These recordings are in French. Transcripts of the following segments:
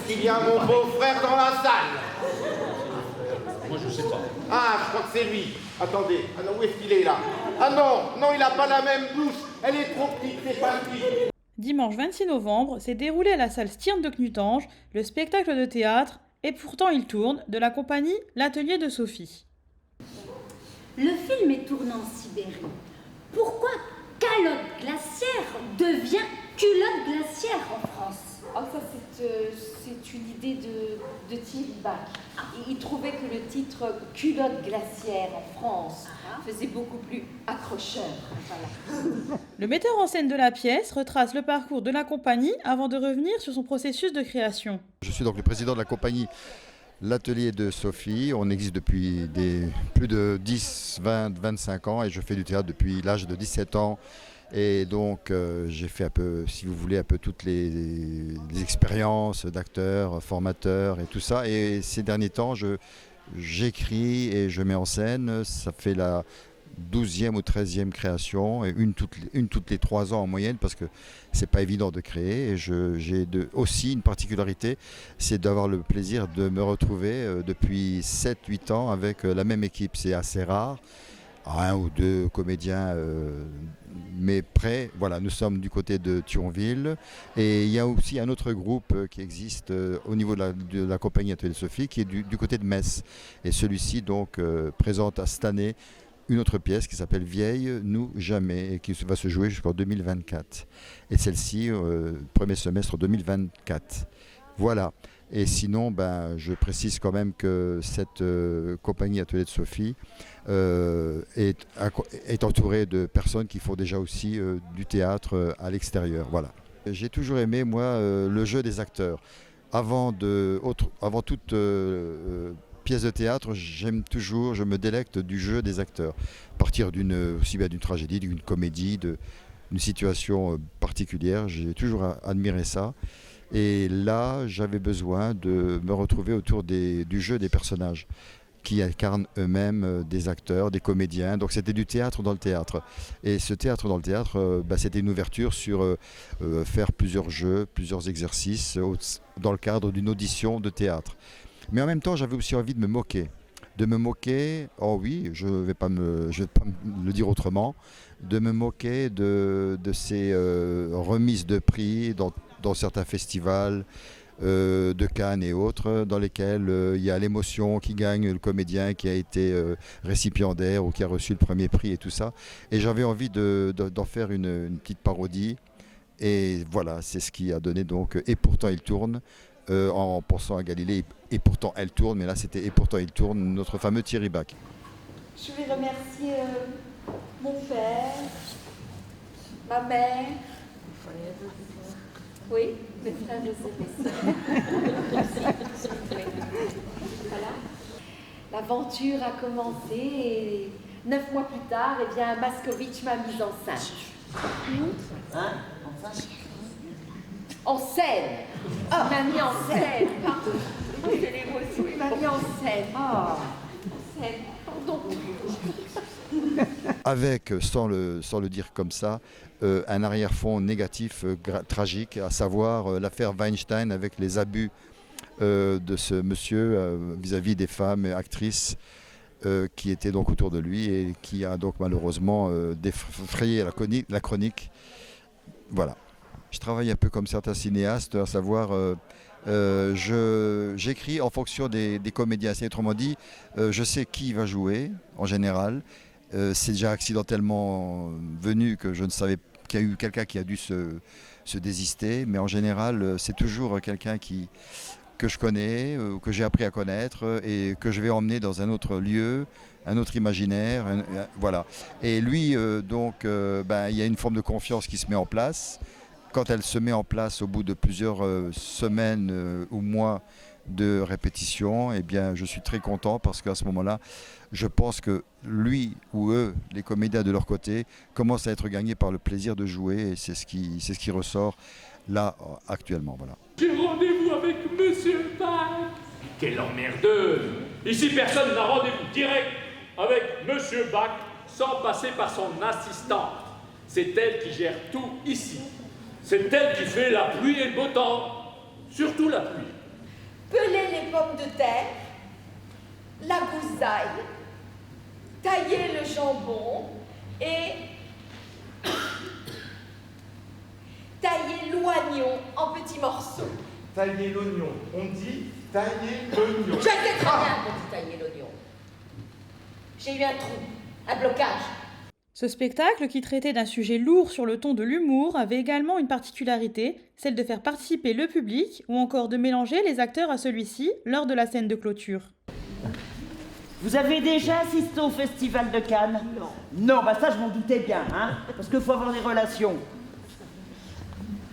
qu'il y a mon beau-frère dans la salle? Moi, je sais pas. Ah, je crois que c'est lui. Attendez, ah non, où est-ce qu'il est là? Ah non, non, il n'a pas la même bouche. Elle est trop petite, c'est pas lui. Dimanche 26 novembre s'est déroulé à la salle Stirn de Knutange le spectacle de théâtre Et pourtant il tourne de la compagnie L'Atelier de Sophie. Le film est tourné en Sibérie. Pourquoi calotte glaciaire devient culotte glaciaire en France? Oh, ça, c'est une idée de Thierry Bach. Il trouvait que le titre « Culotte glaciaire » en France faisait beaucoup plus accrocheur. Voilà. Le metteur en scène de la pièce retrace le parcours de la compagnie avant de revenir sur son processus de création. Je suis donc le président de la compagnie L'Atelier de Sophie. On existe depuis plus de 10, 20, 25 ans et je fais du théâtre depuis l'âge de 17 ans. Et donc j'ai fait un peu, si vous voulez, un peu toutes les expériences d'acteurs, formateurs et tout ça. Et ces derniers temps, j'écris et je mets en scène. Ça fait la 12e ou 13e création, et une toutes les 3 ans en moyenne, parce que c'est pas évident de créer. Et j'ai aussi une particularité, c'est d'avoir le plaisir de me retrouver depuis 7-8 ans avec la même équipe. C'est assez rare. 1 ou 2 comédiens, mais près. Voilà, nous sommes du côté de Thionville. Et il y a aussi un autre groupe qui existe au niveau de la compagnie Atelier de Sophie, qui est du côté de Metz. Et celui-ci donc présente à cette année une autre pièce qui s'appelle Vieille, nous, jamais, et qui va se jouer jusqu'en 2024. Et celle-ci, premier semestre 2024. Voilà. Et sinon, je précise quand même que cette compagnie Atelier de Sophie est entourée de personnes qui font déjà aussi du théâtre à l'extérieur. Voilà. J'ai toujours aimé, moi, le jeu des acteurs. Avant toute pièce de théâtre, je me délecte du jeu des acteurs. À partir aussi bien d'une tragédie, d'une comédie, d'une situation particulière, j'ai toujours admiré ça. Et là, j'avais besoin de me retrouver autour du jeu des personnages qui incarnent eux-mêmes des acteurs, des comédiens. Donc c'était du théâtre dans le théâtre. Et ce théâtre dans le théâtre, c'était une ouverture sur faire plusieurs jeux, plusieurs exercices dans le cadre d'une audition de théâtre. Mais en même temps, j'avais aussi envie de me moquer. Oh oui, je vais pas me le dire autrement, de me moquer de ces remises de prix dans certains festivals de Cannes et autres, dans lesquels il y a l'émotion qui gagne le comédien qui a été récipiendaire ou qui a reçu le premier prix et tout ça. Et j'avais envie d'en faire une petite parodie. Et voilà, c'est ce qui a donné donc « Et pourtant il tourne ». En pensant à Galilée, et pourtant elle tourne, mais là c'était Et pourtant il tourne, notre fameux Thierry Bach. Je vais remercier mon père, ma mère, oui, mes frères et sœurs. Voilà. L'aventure a commencé et 9 mois plus tard, Maskovitch m'a mise enceinte. Hein? Enfin. En scène. Oh, il m'a mis en scène. Pardon. C'est l'émotion. Il m'a mis en scène. Oh. En scène. Pardon. Avec, sans le dire comme ça, un arrière-fond négatif, tragique, à savoir l'affaire Weinstein avec les abus de ce monsieur vis-à-vis des femmes et actrices qui étaient donc autour de lui et qui a donc malheureusement défrayé la chronique. Voilà. Je travaille un peu comme certains cinéastes, à savoir, j'écris en fonction des comédiens. C'est autrement dit, je sais qui va jouer, en général. C'est déjà accidentellement venu que je ne savais qu'il y a eu quelqu'un qui a dû se désister. Mais en général, c'est toujours quelqu'un que je connais, que j'ai appris à connaître et que je vais emmener dans un autre lieu, un autre imaginaire. Voilà. Et lui, donc, il y a une forme de confiance qui se met en place. Quand elle se met en place au bout de plusieurs semaines ou mois de répétition, eh bien, je suis très content parce qu'à ce moment-là, je pense que lui ou eux, les comédiens de leur côté, commencent à être gagnés par le plaisir de jouer et c'est ce qui ressort là actuellement. Voilà. J'ai rendez-vous avec Monsieur Bach. Quelle emmerdeuse! Ici, personne n'a rendez-vous direct avec Monsieur Bach sans passer par son assistante. C'est elle qui gère tout ici. C'est elle qui fait la pluie et le beau temps, surtout la pluie. peler les pommes de terre, la gousaille, tailler le jambon et tailler l'oignon en petits morceaux. Tailler l'oignon. On dit tailler l'oignon. Je sais très bien qu'on dit tailler l'oignon. J'ai eu un trou, un blocage. Ce spectacle, qui traitait d'un sujet lourd sur le ton de l'humour, avait également une particularité, celle de faire participer le public ou encore de mélanger les acteurs à celui-ci lors de la scène de clôture. Vous avez déjà assisté au Festival de Cannes? Non. Non, bah ça je m'en doutais bien, hein, parce qu'il faut avoir des relations.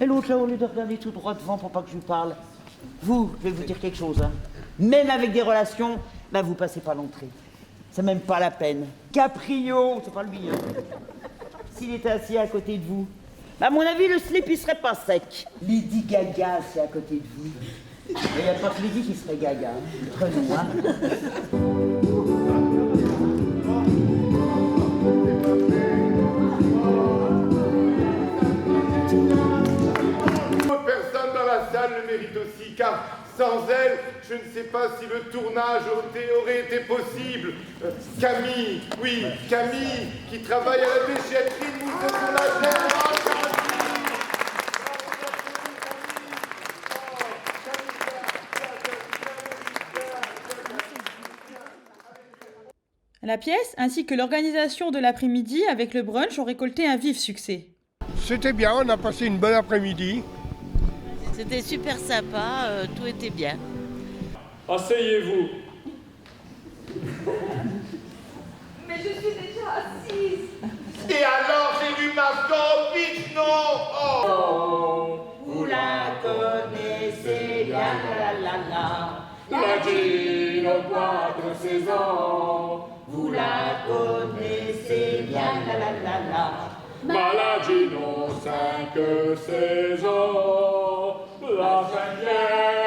Et l'autre là, au lieu de regarder tout droit devant pour pas que je lui parle, vous, je vais vous dire quelque chose, hein. Même avec des relations, bah vous passez pas l'entrée. C'est même pas la peine. Caprio, c'est pas lui, hein. S'il était assis à côté de vous, bah à mon avis, le slip il serait pas sec. Lady Gaga, c'est à côté de vous. Il n'y a pas que Lady qui serait Gaga, hein. Entre nous, hein. Personne dans la salle le mérite aussi, car sans elle, je ne sais pas si le tournage aurait été possible. Camille, oui, Camille, qui travaille à la déchetterie de Mousse sur la terre. La pièce, ainsi que l'organisation de l'après-midi avec le brunch, ont récolté un vif succès. C'était bien, on a passé une bonne après-midi. C'était super sympa, tout était bien. Asseyez-vous. Mais je suis déjà assise. Et alors, j'ai lu Mascovitch, non? Oh. Vous la connaissez bien, La Gino, 4 saisons. Vous la connaissez bien, Maladino, 5 saisons. La 5e